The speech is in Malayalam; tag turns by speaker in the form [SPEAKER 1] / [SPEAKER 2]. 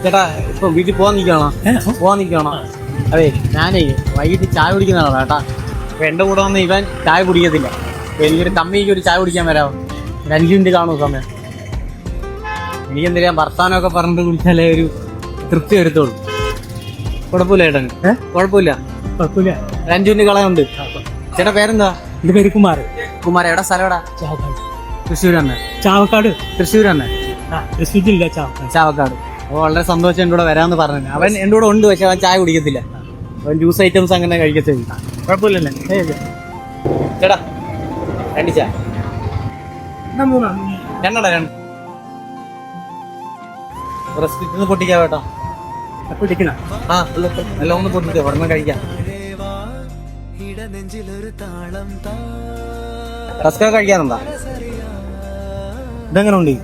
[SPEAKER 1] ചേട്ടാ ഇപ്പൊ വീട്ടിൽ പോവാൻ നിൽക്കണോ? അതെ ഞാനേ വൈകിട്ട് ചായ കുടിക്കുന്നതാണ് ചേട്ടാ. അപ്പൊ എന്റെ കൂടെ വന്ന് ഇവൻ ചായ കുടിക്കത്തില്ല. അപ്പൊ എനിക്കൊരു കമ്മിക്ക് ഒരു ചായ കുടിക്കാൻ വരാമോ? ഒരു 5 മിനിറ്റ് കാണുമോ സമയം? എനിക്കെന്തിനാ വർത്താനമൊക്കെ പറഞ്ഞിട്ട് കുടിച്ചാലേ ഒരു തൃപ്തി വരുത്തുള്ളൂ. കുഴപ്പമില്ല ചേട്ടൻ? കുഴപ്പമില്ല. ഒരു 5 മിനിറ്റ് കളയുണ്ട്. ചേട്ടാ പേരെന്താ?
[SPEAKER 2] എന്റെ പേര് കുമാർ.
[SPEAKER 1] എവിടെ സ്ഥലം എവിടെ? തൃശ്ശൂർ തന്നെ.
[SPEAKER 2] ചാവക്കാട്.
[SPEAKER 1] തൃശ്ശൂർ തന്നെ.
[SPEAKER 2] തൃശ്ശൂർ ജില്ല
[SPEAKER 1] ചാവക്കാട്. അപ്പോൾ വളരെ സന്തോഷം എൻ്റെ കൂടെ വരാമെന്ന് പറഞ്ഞു. അവൻ എൻ്റെ കൂടെ ഉണ്ട്, പക്ഷെ അവൻ ചായ കുടിക്കത്തില്ല. അവൻ ജ്യൂസ് ഐറ്റംസ് അങ്ങനെ കഴിക്കത്തില്ല. കുഴപ്പമില്ലല്ലേ? ചേട്ടാ 2 ചായ. 2 റെസ്പിറ്റ് പൊട്ടിക്കാം കേട്ടോ.
[SPEAKER 2] പൊട്ടിക്കണ
[SPEAKER 1] എല്ലാം ഒന്ന് പൊട്ടിക്കാം, ഇവിടെ നിന്ന് കഴിക്കാം. റസ്കൊക്കെ കഴിക്കാറുണ്ടോ?
[SPEAKER 2] ഇതെങ്ങനെ ഉണ്ട്?